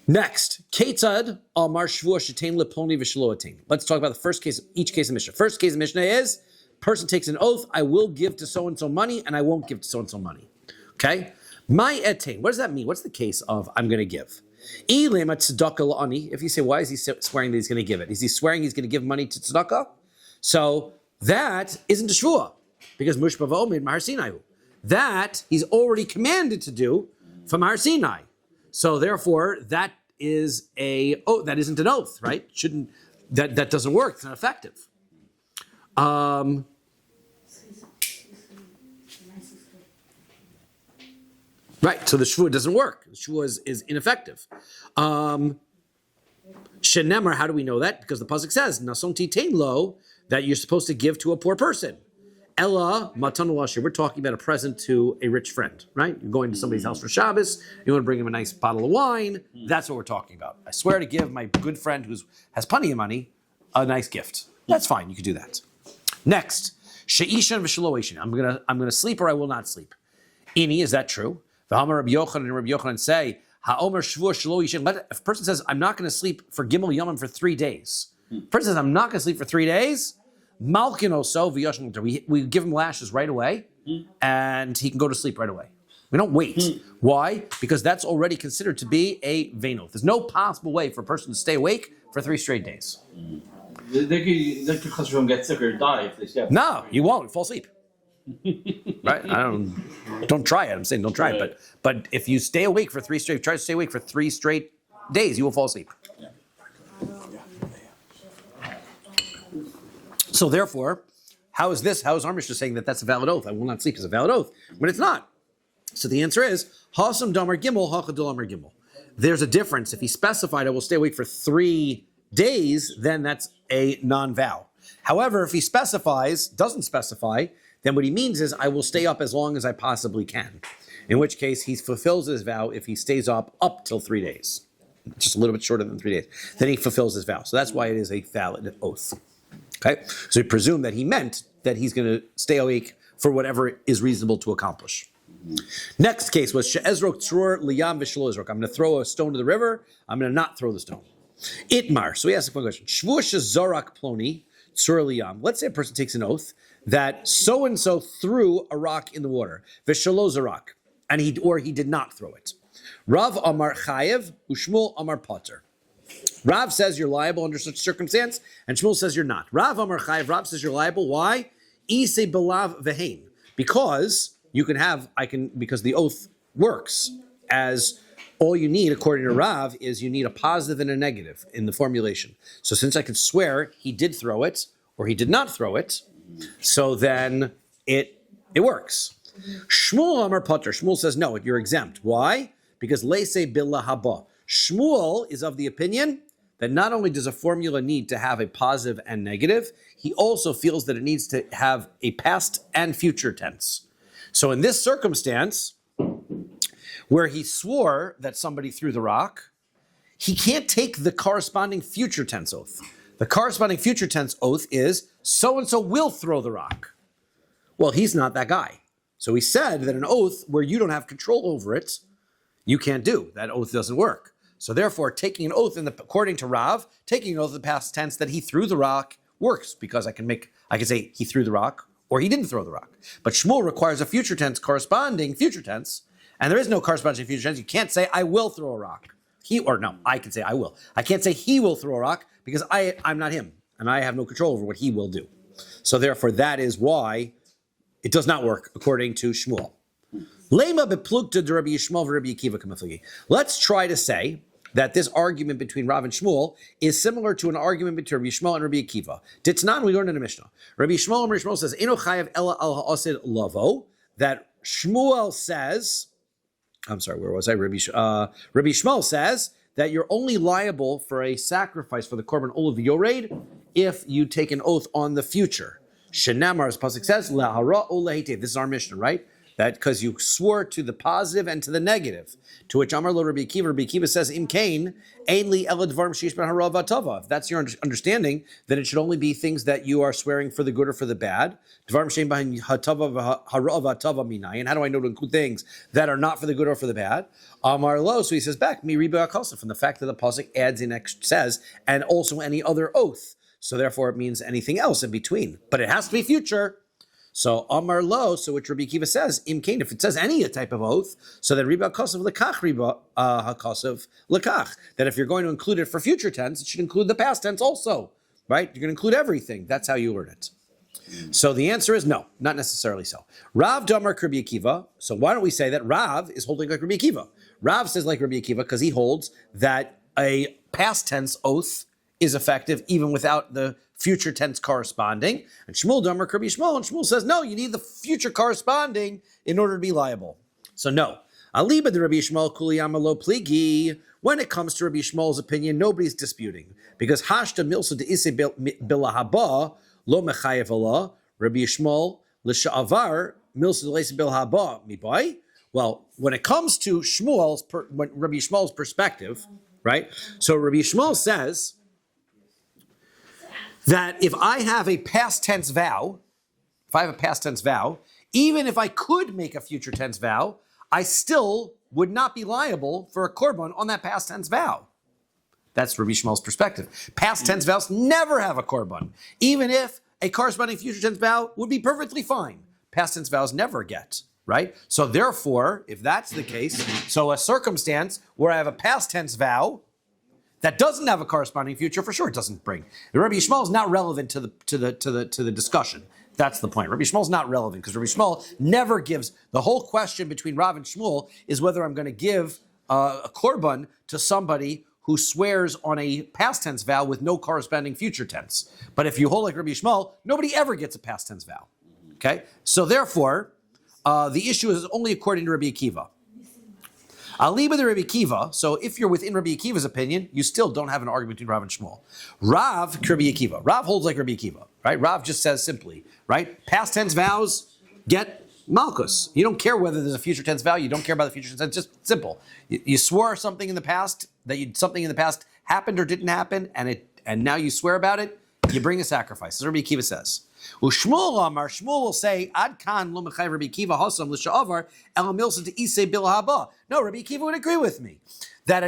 Next, Ketzad Amar Shvuah Shetain Leponi V'Shloatin. Let's talk about the first case, each case of Mishnah. First case of Mishnah is, person takes an oath, I will give to so-and-so money, and I won't give to so-and-so money. Okay? My etain, what does that mean? What's the case of I'm going to give? If you say, why is he swearing that he's going to give it? Is he swearing he's going to give money to tzedakah? So that isn't a shvuah, because Mushbava Omid Mahar Sinai. That he's already commanded to do from Mahar Sinai. So therefore, that isn't an oath, right? That doesn't work. It's not effective. Right. So the shvuah doesn't work. The shvuah is ineffective. Shenemar, how do we know that? Because the pasuk says nason titain lo, that you're supposed to give to a poor person. Ella matanu lashir. We're talking about a present to a rich friend, right? You're going to somebody's house for Shabbos. You want to bring him a nice bottle of wine. That's what we're talking about. I swear to give my good friend who has plenty of money a nice gift. That's fine. You can do that. Next, she'ishan v'shaloishan. I'm gonna sleep or I will not sleep. Ini, is that true? V'hamar Rabbi Yochanan and Rabbi Yochanan say ha'omer shvuah shelo yishan. If a person says I'm not going to sleep for gimel yomim for 3 days. If a person says I'm not going to sleep for 3 days. Malkin also, we give him lashes right away, and he can go to sleep right away. We don't wait. Why? Because that's already considered to be a vain-oath. There's no possible way for a person to stay awake for 3 straight days.
They could get sick or die if they stay.
No, you won't. Fall asleep. Right? Don't try it. I'm saying don't try it. But if you stay awake for 3 straight, try to stay awake for 3 straight days, you will fall asleep. So therefore, how is our Mishnah saying that that's a valid oath? I will not sleep is a valid oath when it's not. So the answer is Hasam Damar Gimel, Hachadul Amar Gimel. There's a difference. If he specified I will stay awake for 3 days, then that's a non-vow. However, if he doesn't specify, then what he means is I will stay up as long as I possibly can. In which case he fulfills his vow if he stays up till 3 days. Just a little bit shorter than 3 days. Then he fulfills his vow. So that's why it is a valid oath. Okay, so we presume that he meant that he's going to stay awake for whatever is reasonable to accomplish. Next case was she'ezrok tzror liyam v'shelo ezrok. I'm going to throw a stone to the river. I'm going to not throw the stone. Itmar. So we ask a question. Shvuah shezorak ploni tzror liyam. Let's say a person takes an oath that so and so threw a rock in the water. V'shelo zorak, and he did not throw it. Rav Amar Chayev u'Shmuel Amar Potter. Rav says you're liable under such circumstance, and Shmuel says you're not. Rav Amar Chayev, Rav says you're liable. Why? Ise belav vehein. Because because the oath works as all you need, according to Rav, is you need a positive and a negative in the formulation. So since I can swear he did throw it or he did not throw it, so then it works. Shmuel Amar Potter. Shmuel says no, you're exempt. Why? Because leise billah haba. Shmuel is of the opinion that not only does a formula need to have a positive and negative, he also feels that it needs to have a past and future tense. So in this circumstance, where he swore that somebody threw the rock, he can't take the corresponding future tense oath. The corresponding future tense oath is so-and-so will throw the rock. Well, he's not that guy. So he said that an oath where you don't have control over it, you can't do. That oath doesn't work. So therefore, taking an oath according to Rav, taking an oath in the past tense that he threw the rock works, because I can say he threw the rock or he didn't throw the rock. But Shmuel requires a future tense corresponding future tense, and there is no corresponding future tense. You can't say I will throw a rock. I can say I will. I can't say he will throw a rock because I'm not him, and I have no control over what he will do. So therefore, that is why it does not work according to Shmuel. Let's try to say that this argument between Rav and Shmuel is similar to an argument between Rabbi Shmuel and Rabbi Akiva. Ditzanan, we learned in the Mishnah. Rabbi Shmuel says, "Eno chayav ela al ha'asid lavo." That Shmuel says, I'm sorry, where was I? Rabbi Shmuel says that you're only liable for a sacrifice for the korban olav yored if you take an oath on the future. Shenamar, as Pasuk says, lahara o lahitev. This is our Mishnah, right? That because you swore to the positive and to the negative. To which Amar lo Rabbi Akiva says, Im kain, ein li ela dvarim sheish ben hara v'tava. If that's your understanding, then it should only be things that you are swearing for the good or for the bad. Dvarim shein ben hara v'tava minai. And how do I know to include things that are not for the good or for the bad? Amar lo, so he says back, mi riba akasa, from the fact that the pasuk adds in next says, and also any other oath. So therefore it means anything else in between. But it has to be future. So Amar Lo, so which Rabbi Akiva says, Im Kain, if it says any type of oath, so then Riba HaKosav Lekach Riba HaKosav Lekach, that if you're going to include it for future tense, it should include the past tense also, right? You're going to include everything. That's how you learn it. So the answer is no, not necessarily so. Rav Damar Rabbi Akiva, so why don't we say that Rav is holding like Rabbi Akiva? Rav says like Rabbi Akiva because he holds that a past tense oath is effective even without the future tense corresponding. And Shmuel Damar Rabbi Shmuel, and Shmuel says, no, you need the future corresponding in order to be liable. So no. Aliba the Rabbi Shmuel Kuliyama lo pligi. When it comes to Rabbi Shmuel's opinion, nobody's disputing. Because Hashta Milsa de Ise Bilahaba lo Mechayev Allah, Rabbi Shmuel L'Sha'avar Milsa de Ise Bilahaba Mibai. Well, when it comes to Rabbi Shmuel's perspective, right? So Rabbi Shmuel says that if I have a past tense vow, even if I could make a future tense vow, I still would not be liable for a korban on that past tense vow. That's Rabbi Shmuel's perspective. Past tense vows never have a korban, even if a corresponding future tense vow would be perfectly fine. Past tense vows never get, right? So therefore, if that's the case, so a circumstance where I have a past tense vow that doesn't have a corresponding future, for sure it doesn't bring. Rabbi Shmuel is not relevant to the discussion. That's the point. Rabbi Shmuel is not relevant because Rabbi Shmuel never gives. The whole question between Rav and Shmuel is whether I'm going to give a korban to somebody who swears on a past tense vow with no corresponding future tense. But if you hold like Rabbi Shmuel, nobody ever gets a past tense vow. Okay, so therefore, the issue is only according to Rabbi Akiva. Aliba the Rabbi Akiva, so if you're within Rabbi Akiva's opinion, you still don't have an argument between Rav and Shmuel. Rav, Rabbi Akiva. Rav holds like Rabbi Akiva, right? Rav just says simply, right? Past tense vows get malchus. You don't care whether there's a future tense vow. You don't care about the future tense. It's just simple. You swore something in the past, something in the past happened or didn't happen, and now you swear about it, you bring a sacrifice. That's what Rabbi Akiva says. Shmuel Amar, Shmuel will say, Ad kan lo mechay Rabbi Akiva hasam l'sha'avar el milsa to isei bil haba. No, Rabbi Akiva would agree with me that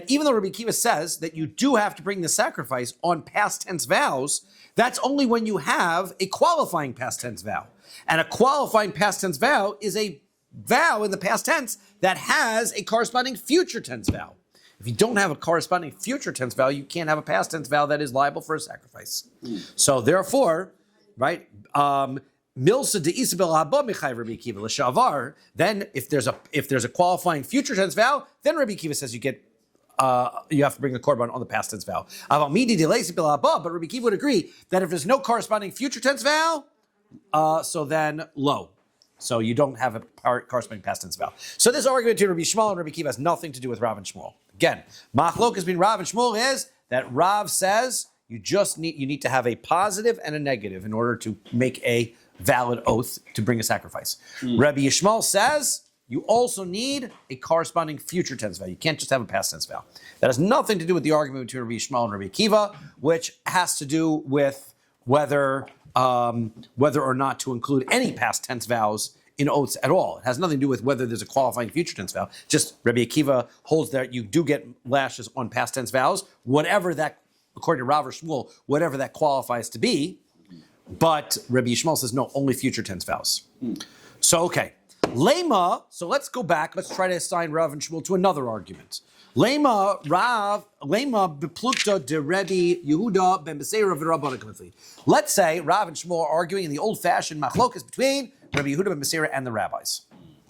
even though Rabbi Akiva says that you do have to bring the sacrifice on past tense vows, that's only when you have a qualifying past tense vow. And a qualifying past tense vow is a vow in the past tense that has a corresponding future tense vow. If you don't have a corresponding future tense vow, you can't have a past tense vow that is liable for a sacrifice. So therefore, right, milsa de Isabel haba mechay Rabbi Akiva l'shavar. Then, if there's a qualifying future tense vow, then Rabbi Akiva says you have to bring the korban on the past tense vow. Aval midi de Isabel haba, but Rabbi Akiva would agree that if there's no corresponding future tense vow, so then lo. So you don't have a corresponding past tense vow. So this argument between Rabbi Shmuel and Rabbi Akiva has nothing to do with Rav and Shmuel. Again, machlokas between Rav and Shmuel is that Rav says you need to have a positive and a negative in order to make a valid oath to bring a sacrifice. Rabbi Yishmael says you also need a corresponding future tense vow. You can't just have a past tense vow. That has nothing to do with the argument between Rabbi Yishmael and Rabbi Akiva, which has to do with whether or not to include any past tense vows in oaths at all. It has nothing to do with whether there's a qualifying future tense vow. Just Rabbi Akiva holds that you do get lashes on past tense vows, whatever that, according to Rav or Shmuel, whatever that qualifies to be. But Rabbi Yishmael says no, only future tense vows. So okay. Lema, so let's go back. Let's try to assign Rav and Shmuel to another argument. Lema beplukta de Rebbe Yehuda ben Beseira v'Rabbanan Kamifli. Let's say Rav and Shmuel are arguing in the old-fashioned machlokas between Rebbe Yehuda ben Beseira and the rabbis.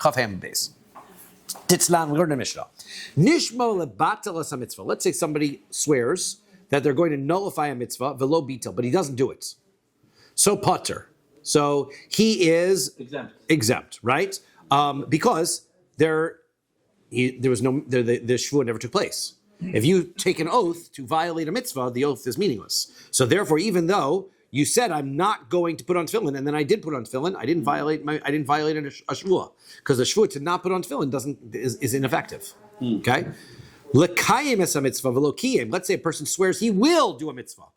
Chaf Ham Beis. Titzlan, we learned in Mishnah. Nishmo lebatel as mitzvah. Let's say somebody swears that they're going to nullify a mitzvah, velo bitel, but he doesn't do it. So pater. So he is exempt, right? Because the Shevuos never took place. If you take an oath to violate a mitzvah, the oath is meaningless. So therefore, even though you said I'm not going to put on tefillin, and then I did put on tefillin, I didn't violate a Shevuos, because the Shevuos to not put on tefillin is ineffective. Okay. L'kayim es mitzvah v'lo kiyim. Let's say a person swears he will do a mitzvah.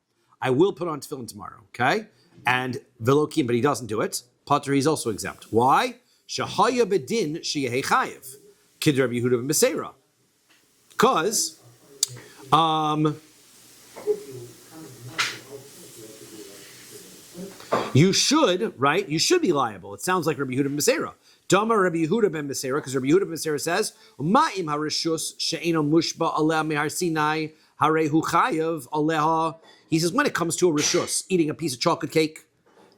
I will put on tefillin tomorrow. Okay. And v'lo kiyim, but he doesn't do it. Pater, he's also exempt. Why? Shahaya bedin sheyehei chayiv. Kid Rabbi Yehuda ben Beseira. Because you should be liable. It sounds like Rabbi Yehuda ben Beseira. Dama Rabbi Yehuda ben Beseira, because Rabbi Yehuda ben Beseira says, Ma'im harishus she'eno mushba aleh mihar Sinai harehu chayav aleha. He says, when it comes to a rishus, eating a piece of chocolate cake,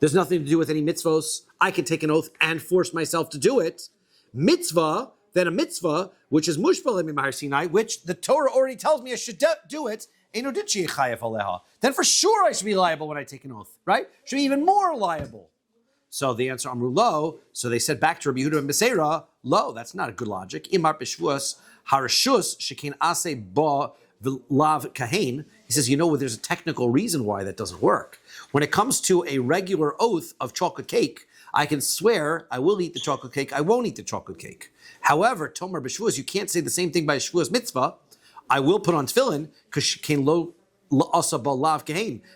there's nothing to do with any mitzvos. I can take an oath and force myself to do it. Mitzvah, then a mitzvah, which is mushba aleh mihar Sinai, which the Torah already tells me I should do it. Then for sure I should be liable when I take an oath, right? Should be even more liable. So the answer, Amru lo. So they said back to Rabbi Yehuda ben Beseira, lo, that's not a good logic. Imar b'Shevuos harashus shekin ase ba v'lav kahen. He says, there's a technical reason why that doesn't work. When it comes to a regular oath of chocolate cake, I can swear I will eat the chocolate cake, I won't eat the chocolate cake. However, Tomar b'Shevuos, you can't say the same thing by Shevuos mitzvah. I will put on tefillin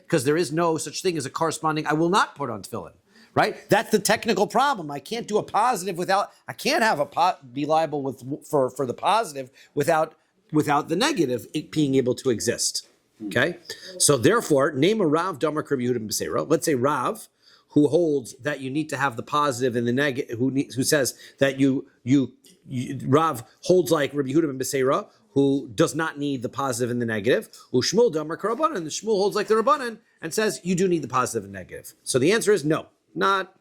because there is no such thing as a corresponding. I will not put on tefillin. Right? That's the technical problem. I can't do a positive without. I can't have be liable for the positive without the negative being able to exist. Okay. So therefore, name a Rav Damar Rabbi Yehuda ben Beseira. Let's say Rav, who holds that you need to have the positive and the negative. Who says that Rav holds like Rabbi Yehuda ben Beseira, who does not need the positive and the negative. Ushmul Damar Rabbanan, and the Shmuel holds like the Rabbanan and says you do need the positive and negative. So the answer is no, not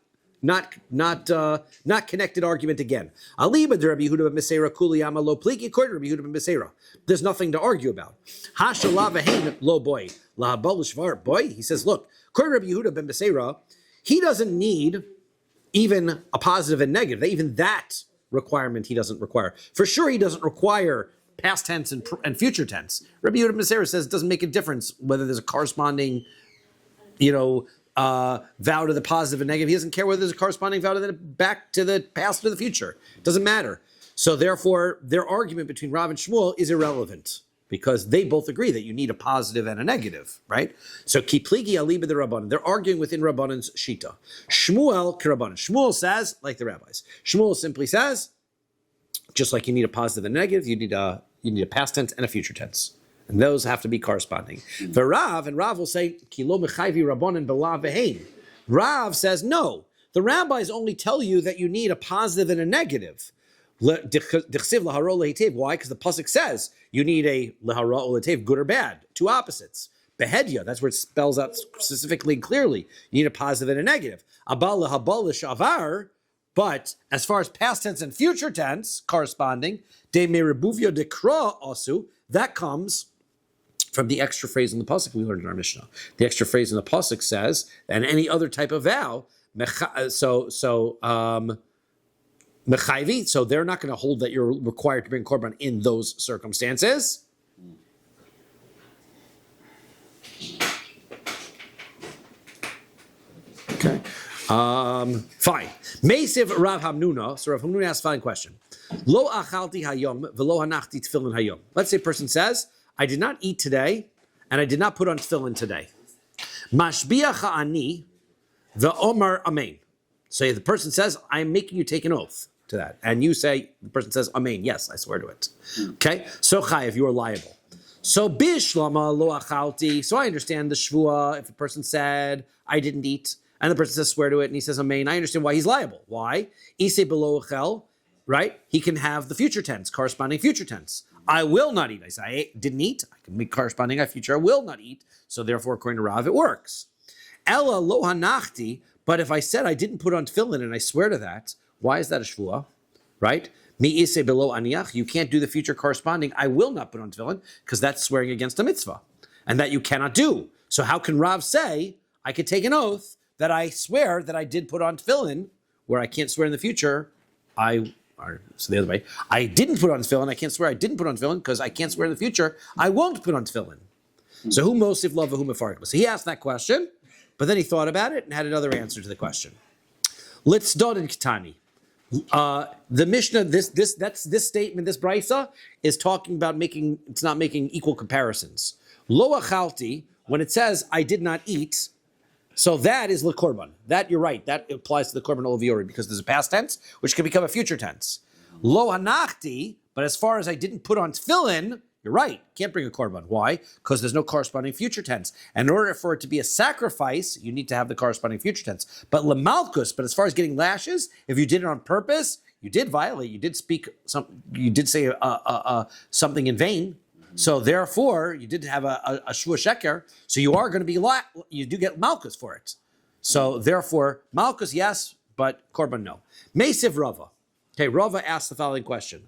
connected argument again. Aliba de Rabbi Yehuda ben Beseira kuliyama lo pliki according to Rabbi Yehuda ben Beseira. There's nothing to argue about. Hashala vehein lo boy la shvar boy. He says, look, according to Rabbi Yehuda ben Beseira, he doesn't need even a positive and negative. Even that requirement he doesn't require. For sure, he doesn't require past tense and future tense. Rabbi Yehuda ben Beseira says it doesn't make a difference whether there's a corresponding, vow to the positive and negative. He doesn't care whether there's a corresponding vow to the back to the past or the future. It doesn't matter. So therefore, their argument between Rav and Shmuel is irrelevant because they both agree that you need a positive and a negative, right? So kipligi aliba the Rabbanan. They're arguing within Rabbanan's shita. Shmuel k'Rabbanan. Shmuel says, like the rabbis. Shmuel simply says, just like you need a positive and a negative, you need a past tense and a future tense. And those have to be corresponding. Rav will say, Kilo mechayvi rabbanan b'lav v'hein. Rav says, no, the rabbis only tell you that you need a positive and a negative. Why? Because the pasuk says you need a lehara or letev, good or bad, two opposites. Behedya, that's where it spells out specifically and clearly. You need a positive and a negative. Abal lehabal shavar. But as far as past tense and future tense corresponding, de meribuvia de kra asu, that comes from the extra phrase in the pasuk we learned in our Mishnah. The extra phrase in the pasuk says, and any other type of vow, mechayvi. So they're not going to hold that you're required to bring korban in those circumstances. Okay. Fine. Meisiv Rav Hamnuna. So Rav Hamnuna asks the following question. Lo achalti hayom v'lo hanachti tefillin hayom. Let's say a person says, I did not eat today, and I did not put on tefillin today. Mashbiach ha'ani v'omar amen. So the person says, I'm making you take an oath to that. And you say, the person says, amen. Yes, I swear to it. Okay? So chayev, you are liable. So bishlama lo achalti. So I understand the shvua. If a person said, I didn't eat, and the person says, swear to it, and he says, amen, I understand why he's liable. Why? Ise below achel. Right? He can have the future tense, corresponding future tense. I will not eat. I say, I didn't eat. I can make corresponding a future, I will not eat. So therefore, according to Rav, it works. Ella lo hanachti, but if I said I didn't put on tefillin and I swear to that, why is that a shvuah? Right? Mi ise below aniach, you can't do the future corresponding, I will not put on tefillin, because that's swearing against a mitzvah. And that you cannot do. So how can Rav say, I could take an oath that I swear that I did put on tefillin, where I can't swear in the future, so the other way, I didn't put on tefillin, I can't swear I didn't put on tefillin, because I can't swear in the future, I won't put on tefillin. So who mosif love who mefarek? So he asked that question, but then he thought about it and had another answer to the question. Let's dod in Ketani. The Mishnah, this statement, this brisa is talking about it's not making equal comparisons. Lo achalti, when it says I did not eat, so that is lekorban. That you're right. That applies to the korban olaviori because there's a past tense which can become a future tense. Lo hanachti, but as far as I didn't put on tefillin, you're right. Can't bring a korban. Why? Because there's no corresponding future tense. And in order for it to be a sacrifice, you need to have the corresponding future tense. But lemalkus. But as far as getting lashes, if you did it on purpose, you did violate. You did speak you did say something in vain. So therefore, you did have a shvua sheker. So you are going to be you do get malchus for it. So therefore, malchus yes, but korban no. Meisiv Rava. Okay, Rava asked the following question: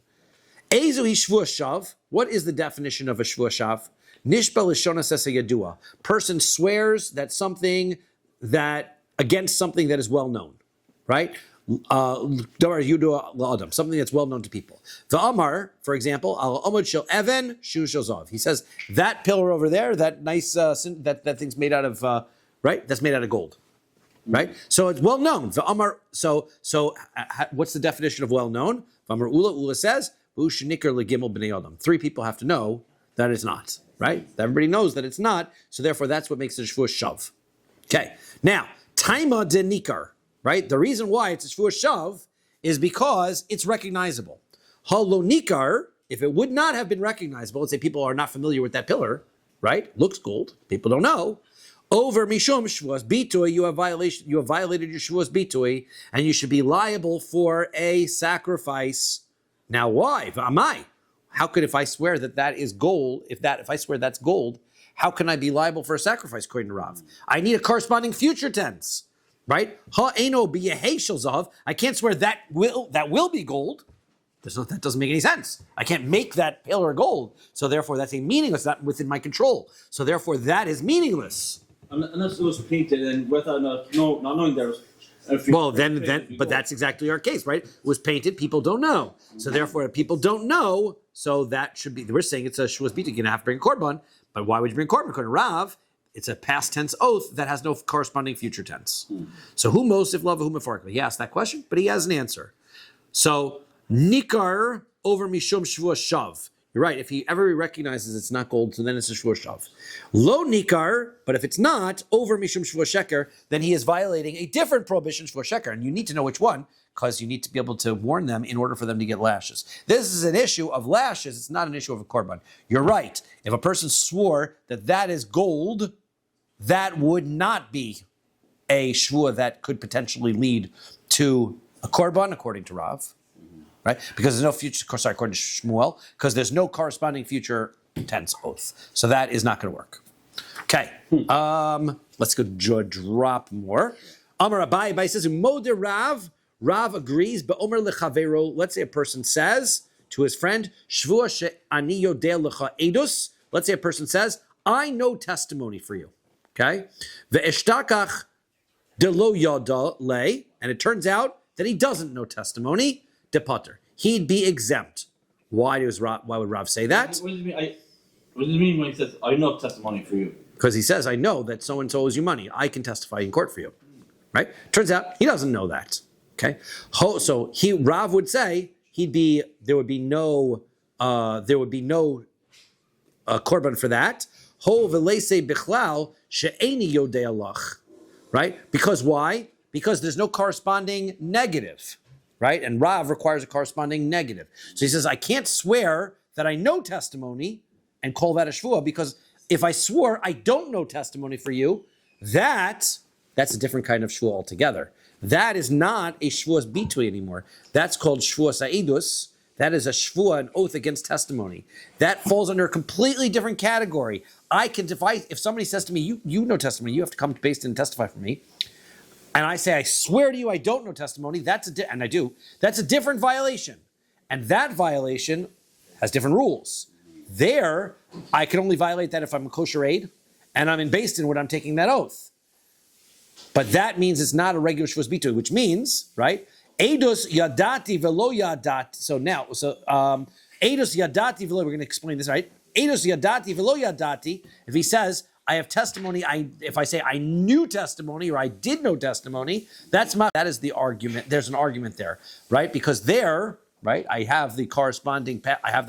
Ezu hi shvua shav. What is the definition of a shvua shav? Nishba l'shona sesa yadua. Person swears that something against something that is well known, right? Something that's well known to people. The Amar, for example, al omod shel even shu shozov. He says that pillar over there, that nice that thing's made out of right. That's made out of gold, right? So it's well known. The Amar. So what's the definition of well known? Amar Ula says u'shnikar legimel b'nei adam. 3 people have to know that it's not, right? Everybody knows that it's not. So therefore, that's what makes it a shvua shav. Okay. Now, taima de nikar. Right? The reason why it's a shvua shav is because it's recognizable. Halo nikar, if it would not have been recognizable, let's say people are not familiar with that pillar, right? Looks gold, people don't know. Over mishum shvuas bitui, you have violated your shvuas bitui, and you should be liable for a sacrifice. Now why? V'amai. How could if I swear that is gold, if I swear that's gold, how can I be liable for a sacrifice according to Rav? I need a corresponding future tense. Right? I can't swear that will be gold. That doesn't make any sense. I can't make that pillar gold. So therefore, that's a meaningless, not within my control. So therefore, that is meaningless.
Unless it was painted and without not knowing there was.
But that's exactly our case, right? It was painted, people don't know. So therefore, if people don't know, so that should be, we're saying it's a shvuas bita, you're going to have to bring a korban. But why would you bring a korban? According to Rav, it's a past tense oath that has no corresponding future tense. So who most if love, who mefarek? He asked that question, but he has an answer. So nikar over mishum shvua shav. You're right. If he ever recognizes it's not gold, so then it's a shvua shav. Lo nikar, but if it's not over mishum shvua sheker, then he is violating a different prohibition shvua sheker, and you need to know which one because you need to be able to warn them in order for them to get lashes. This is an issue of lashes. It's not an issue of a korban. You're right. If a person swore that is gold, that would not be a shvua that could potentially lead to a korban, according to Rav, right? Because there's no future, according to Shmuel, because there's no corresponding future tense oath. So that is not going to work. Okay, let's go drop more. Amar Rabbi says, Mode Rav agrees, but Omer lechavero, let's say a person says to his friend, Shvua she'ani yodeh lecha edus, let's say a person says, I know testimony for you. Okay, ve'eshtakach delo yada lay, and it turns out that he doesn't know testimony. Depater, he'd be exempt. Why would Rav say that?
What does it mean when he says, "I know testimony for you"?
Because he says, "I know that so and so owes you money. I can testify in court for you." right? Turns out he doesn't know that. Okay, so Rav would say there would be no korban for that. Ho v'leisei bichlal she'eni yodei alach, right? Because why? Because there's no corresponding negative, right? And Rav requires a corresponding negative. So he says, I can't swear that I know testimony and call that a shvuah, because if I swore I don't know testimony for you, that's a different kind of shvuah altogether. That is not a shvuas bitui anymore. That's called shvuas ha'edus. That is a shvuah, an oath against testimony. That falls under a completely different category. If somebody says to me, you know testimony, you have to come to Beis Din and testify for me, and I say, I swear to you, I don't know testimony, and I do, that's a different violation. And that violation has different rules. There, I can only violate that if I'm a kosher aid, and I'm in Beis Din when I'm taking that oath. But that means it's not a regular shvuas bitui, which means, right, Eidos yadati velo yadati. Eidos yadati velo, we're going to explain this, right? Eidos yadati velo yadati, if he says, I have testimony, if I say I knew testimony or I did know testimony, that is the argument. There's an argument there, right? Because there, right, I have the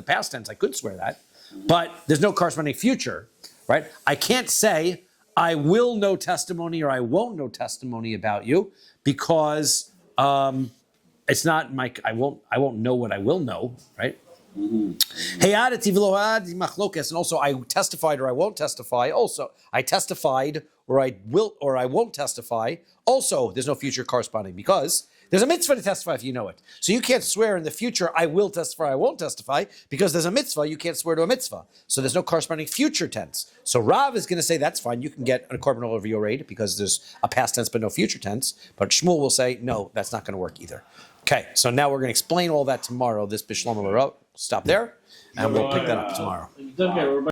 past tense, I could swear that, but there's no corresponding future, right? I can't say I will know testimony or I won't know testimony about you, because it's not I won't know what I will know, right? And also I testified or I won't testify. Also, I testified or I will or I won't testify. Also, there's no future corresponding, because there's a mitzvah to testify if you know it. So you can't swear in the future, I will testify, I won't testify, because there's a mitzvah, you can't swear to a mitzvah. So there's no corresponding future tense. So Rav is going to say, that's fine, you can get a korban over your aid, because there's a past tense but no future tense. But Shmuel will say, no, that's not going to work either. Okay, so now we're going to explain all that tomorrow, this Bishlam. Stop there, and we'll pick that up tomorrow.